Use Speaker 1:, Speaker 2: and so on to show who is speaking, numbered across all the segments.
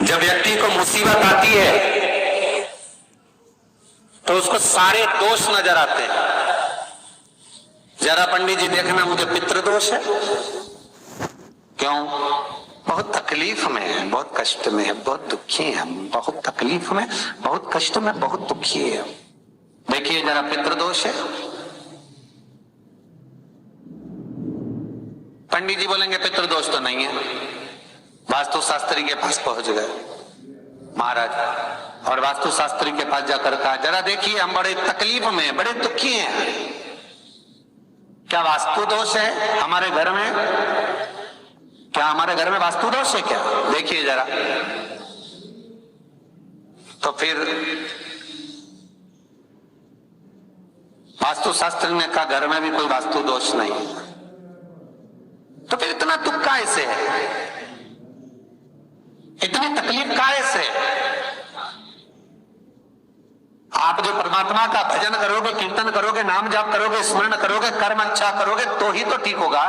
Speaker 1: जब व्यक्ति को मुसीबत आती है तो उसको सारे दोष नजर आते हैं। जरा पंडित जी देखना, मुझे पितृदोष है। क्यों? बहुत तकलीफ में है, बहुत कष्ट में है, बहुत दुखी है, बहुत तकलीफ में, बहुत कष्ट में, बहुत दुखी है। देखिए जरा, पितृदोष है। पंडित जी बोलेंगे पितृदोष तो नहीं है। वास्तु शास्त्री के पास पहुंच गए महाराज, और वास्तु शास्त्री के पास जाकर कहा, जरा देखिए हम बड़े तकलीफ में, बड़े दुखी हैं, क्या वास्तु दोष है हमारे घर में? क्या हमारे घर में वास्तु दोष है क्या? देखिए जरा। तो फिर वास्तु शास्त्री ने कहा, घर में भी कोई वास्तु दोष नहीं। तो फिर इतना दुख काहे से है, इतनी तकलीफ काहे से? आप जो परमात्मा का भजन करोगे, कीर्तन करोगे, नाम जाप करोगे, स्मरण करोगे, कर्म अच्छा करोगे तो ही तो ठीक होगा।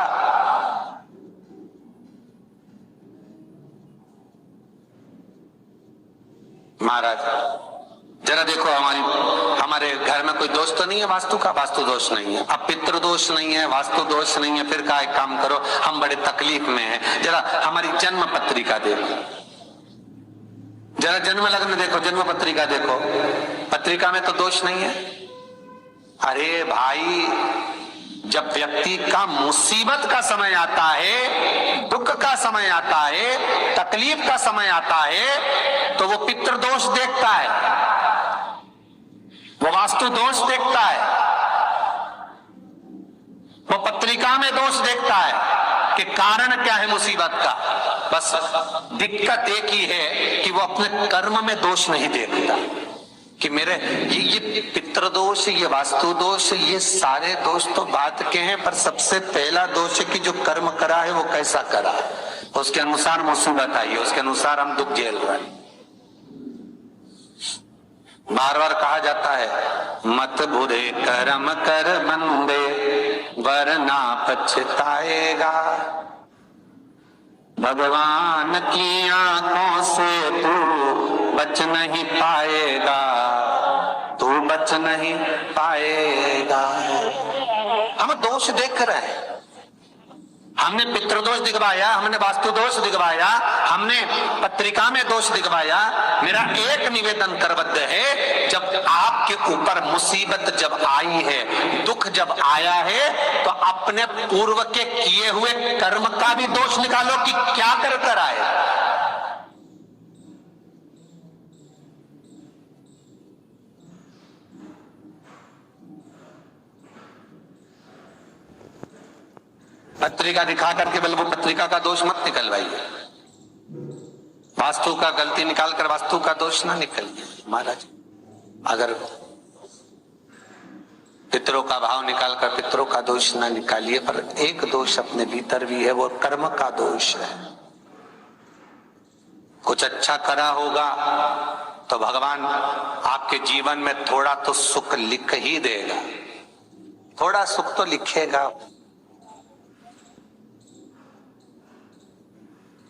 Speaker 1: महाराज जरा देखो, हमारे घर में कोई दोष तो नहीं है वास्तु का? वास्तु दोष नहीं है। अब पितृ दोष नहीं है, वास्तु दोष नहीं है, फिर का एक काम करो, हम बड़े तकलीफ में हैं, जरा हमारी जन्म पत्रिका देखो, जरा जन्म लग्न देखो, जन्म पत्रिका देखो, पत्रिका में तो दोष नहीं है। अरे भाई, जब व्यक्ति का मुसीबत का समय आता है, दुख का समय आता है, तकलीफ का समय आता है, तो वो पितृदोष देखता है, वो वास्तु दोष देखता है, वो पत्रिका में दोष देखता है कि कारण क्या है मुसीबत का। बस दिक्कत एक ही है कि वो अपने कर्म में दोष नहीं देखता कि मेरे ये पितृदोष, ये वास्तु दोष, ये सारे दोष तो बात के हैं, पर सबसे पहला दोष है कि जो कर्म करा है वो कैसा करा, उसके अनुसार मुसीबत आई है, उसके अनुसार हम दुख झेल रहे हैं। बार बार कहा जाता है, मत बुरे कर्म कर बंदे वरना पछताएगा, भगवान की आंखों से तू बच नहीं पाएगा, तू बच नहीं पाएगा। हम दोष देख रहे हैं, हमने पितृदोष दिखवाया, हमने वास्तु दोष दिखवाया, हमने पत्रिका में दोष दिखवाया। मेरा एक निवेदन करबद्ध है, जब आपके ऊपर मुसीबत जब आई है, दुख जब आया है, तो अपने पूर्व के किए हुए कर्म का भी दोष निकालो कि क्या कर कर आए। पत्रिका दिखा करके बल्कि पत्रिका का दोष मत निकलवाइए, वास्तु का गलती निकाल कर वास्तु का दोष ना निकलिए। महाराज अगर पितरों का भाव निकाल कर पितरों का दोष ना निकालिए, पर एक दोष अपने भीतर भी है, वो कर्म का दोष है। कुछ अच्छा करा होगा तो भगवान आपके जीवन में थोड़ा तो सुख लिख ही देगा, थोड़ा सुख तो लिखेगा।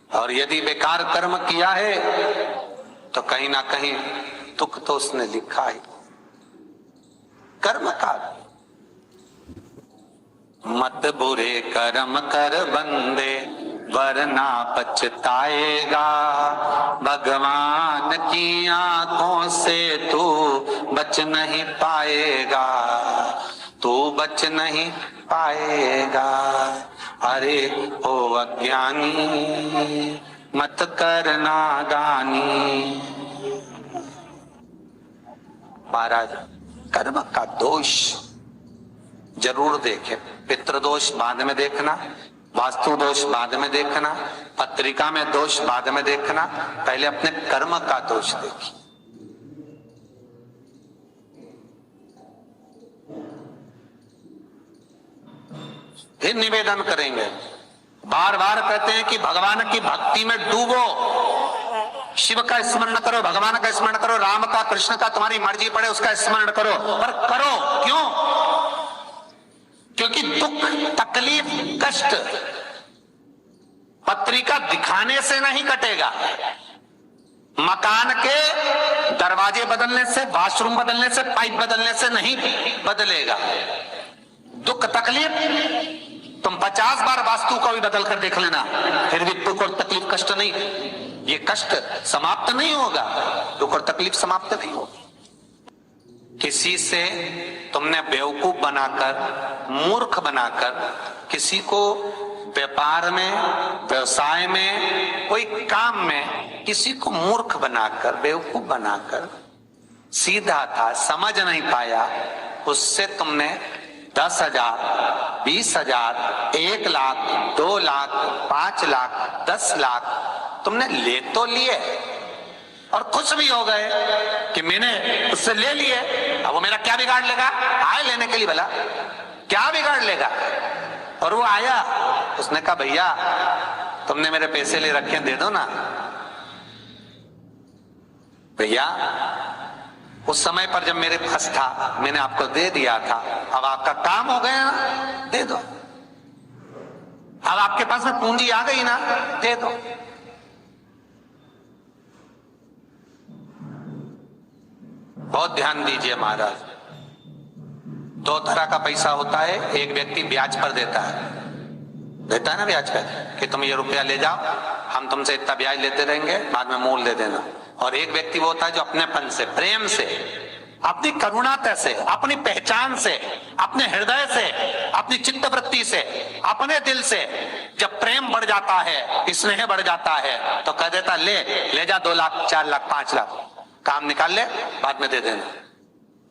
Speaker 1: और यदि बेकार कर्म किया है तो कहीं ना कहीं दुख तो उसने लिखा है कर्म का। मत बुरे कर्म कर बंदे वरना पछताएगा, भगवान की आंखों से तू बच नहीं पाएगा, तू बच नहीं पाएगा। अरे ओ अज्ञानी मत करना दानी। महाराज कर्म का दोष जरूर देखें, पितृदोष बाद में देखना, वास्तु दोष बाद में देखना, पत्रिका में दोष बाद में देखना, पहले अपने कर्म का दोष देखिए। फिर निवेदन करेंगे, बार बार कहते हैं कि भगवान की भक्ति में डूबो, शिव का स्मरण करो, भगवान का स्मरण करो, राम का, कृष्ण का, तुम्हारी मर्जी पड़े उसका स्मरण करो, पर करो क्यों? क्योंकि दुख, तकलीफ, कष्ट पत्रिका दिखाने से नहीं कटेगा, मकान के दरवाजे बदलने से, वॉशरूम बदलने से, पाइप बदलने से नहीं बदलेगा। दुख तकलीफ तुम 50 बार वास्तु को भी बदल कर देख लेना, फिर भी दुख और तकलीफ, कष्ट नहीं, ये कष्ट समाप्त नहीं होगा, दुख और तकलीफ समाप्त नहीं होगी। किसी से तुमने बेवकूफ बनाकर, मूर्ख बनाकर, किसी को व्यापार में, व्यवसाय में, कोई काम में किसी को मूर्ख बनाकर, बेवकूफ बनाकर, सीधा था समझ नहीं पाया, उससे तुमने 10,000, 20,000, 1 लाख, 2 लाख, 5 लाख, 10 लाख तुमने ले तो लिए और खुश भी हो गए कि मैंने उससे ले लिए, अब वो मेरा क्या बिगाड़ लेगा, आए लेने के लिए, भला क्या बिगाड़ लेगा। और वो आया, उसने कहा भैया तुमने मेरे पैसे ले रखे, दे दो ना। भैया उस समय पर जब मेरे पास था मैंने आपको दे दिया था, अब आपका काम हो गया ना, दे दो। अब आपके पास में पूंजी आ गई ना, दे दो। बहुत ध्यान दीजिए महाराज, 2 तरह का पैसा होता है। एक व्यक्ति ब्याज पर देता है ना ब्याज पर, कि तुम ये रुपया ले जाओ, हम तुमसे इतना ब्याज लेते रहेंगे, बाद में मूल दे देना। और एक व्यक्ति वो होता है जो अपनेपन से, प्रेम से, अपनी करुणाता से, अपनी पहचान से, अपने हृदय से, अपनी चित्तवृत्ति से, अपने दिल से जब प्रेम बढ़ जाता है, स्नेह बढ़ जाता है, तो कह देता ले जा 2 लाख, 4 लाख, 5 लाख, काम निकाल ले, बाद में दे देना।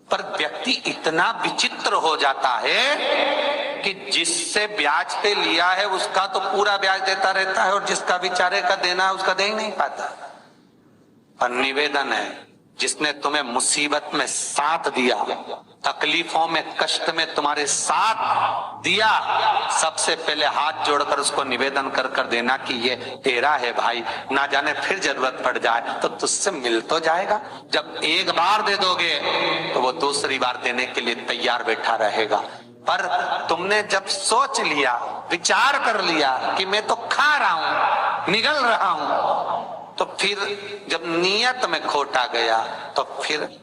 Speaker 1: पर व्यक्ति इतना विचित्र हो जाता है कि जिससे ब्याज पे लिया है उसका तो पूरा ब्याज देता रहता है, और जिसका बेचारे का देना है उसका दे ही नहीं पाता। पर निवेदन है, जिसने तुम्हें मुसीबत में साथ दिया, तकलीफों में, कष्ट में तुम्हारे साथ दिया, सबसे पहले हाथ जोड़कर उसको निवेदन कर कर देना कि ये तेरा है भाई, ना जाने फिर जरूरत पड़ जाए तो तुझसे मिल तो जाएगा। जब एक बार दे दोगे तो वो दूसरी बार देने के लिए तैयार बैठा रहेगा। पर तुमने जब सोच लिया, विचार कर लिया कि मैं तो खा रहा हूं, निगल रहा हूं, तो फिर जब नियत में खोटा गया तो फिर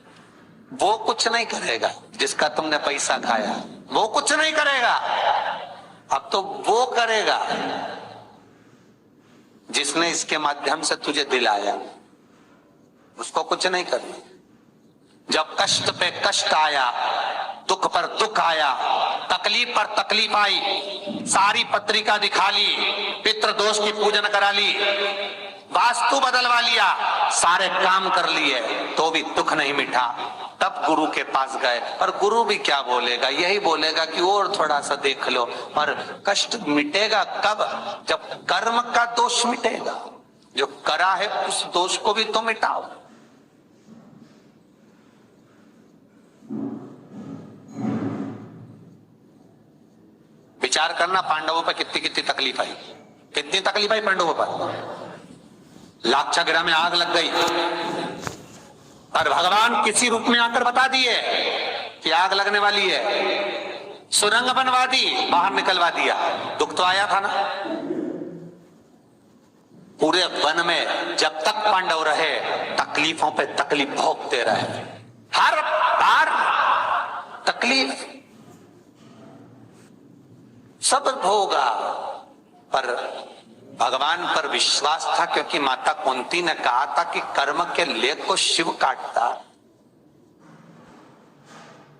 Speaker 1: वो कुछ नहीं करेगा। जिसका तुमने पैसा खाया वो कुछ नहीं करेगा, अब तो वो करेगा जिसने इसके माध्यम से तुझे दिलाया, उसको कुछ नहीं करना। जब कष्ट पे कष्ट आया, दुख पर दुख आया, तकलीफ पर तकलीफ आई, सारी पत्रिका दिखा ली, पितृदोष की पूजन करा ली, वास्तु बदलवा लिया, सारे काम कर लिए, तो भी दुख नहीं मिटा। तब गुरु के पास गए, पर गुरु भी क्या बोलेगा, यही बोलेगा कि और थोड़ा सा देख लो। पर कष्ट मिटेगा कब? जब कर्म का दोष मिटेगा। जो करा है उस दोष को भी तो मिटाओ। विचार करना, पांडवों पर कितनी कितनी तकलीफ आई, कितनी तकलीफ आई पांडवों पर। लाक्षागृह में आग लग गई और भगवान किसी रूप में आकर बता दिए कि आग लगने वाली है, सुरंग बनवा दी, बाहर निकलवा दिया। दुख तो आया था ना। पूरे वन में जब तक पांडव रहे तकलीफों पे तकलीफ भोगते रहे, हर बार तकलीफ सब भोगा, पर भगवान पर विश्वास था, क्योंकि माता कुंती ने कहा था कि कर्म के लेख को शिव काटता।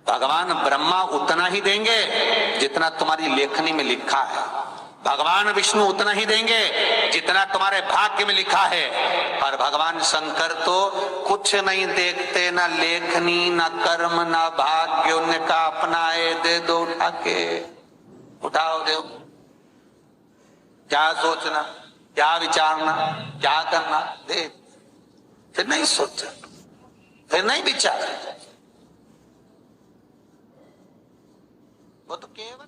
Speaker 1: भगवान ब्रह्मा उतना ही देंगे जितना तुम्हारी लेखनी में लिखा है, भगवान विष्णु उतना ही देंगे जितना तुम्हारे भाग्य में लिखा है। और भगवान शंकर तो कुछ नहीं देखते, ना लेखनी, ना कर्म, ना भाग्य। उन्होंने कहा अपनाए दे दो, उठा के उठाओ दो। क्या सोचना, क्या विचारना, क्या करना, दे। फिर नहीं सोचा, फिर नहीं विचारा, वो तो केवल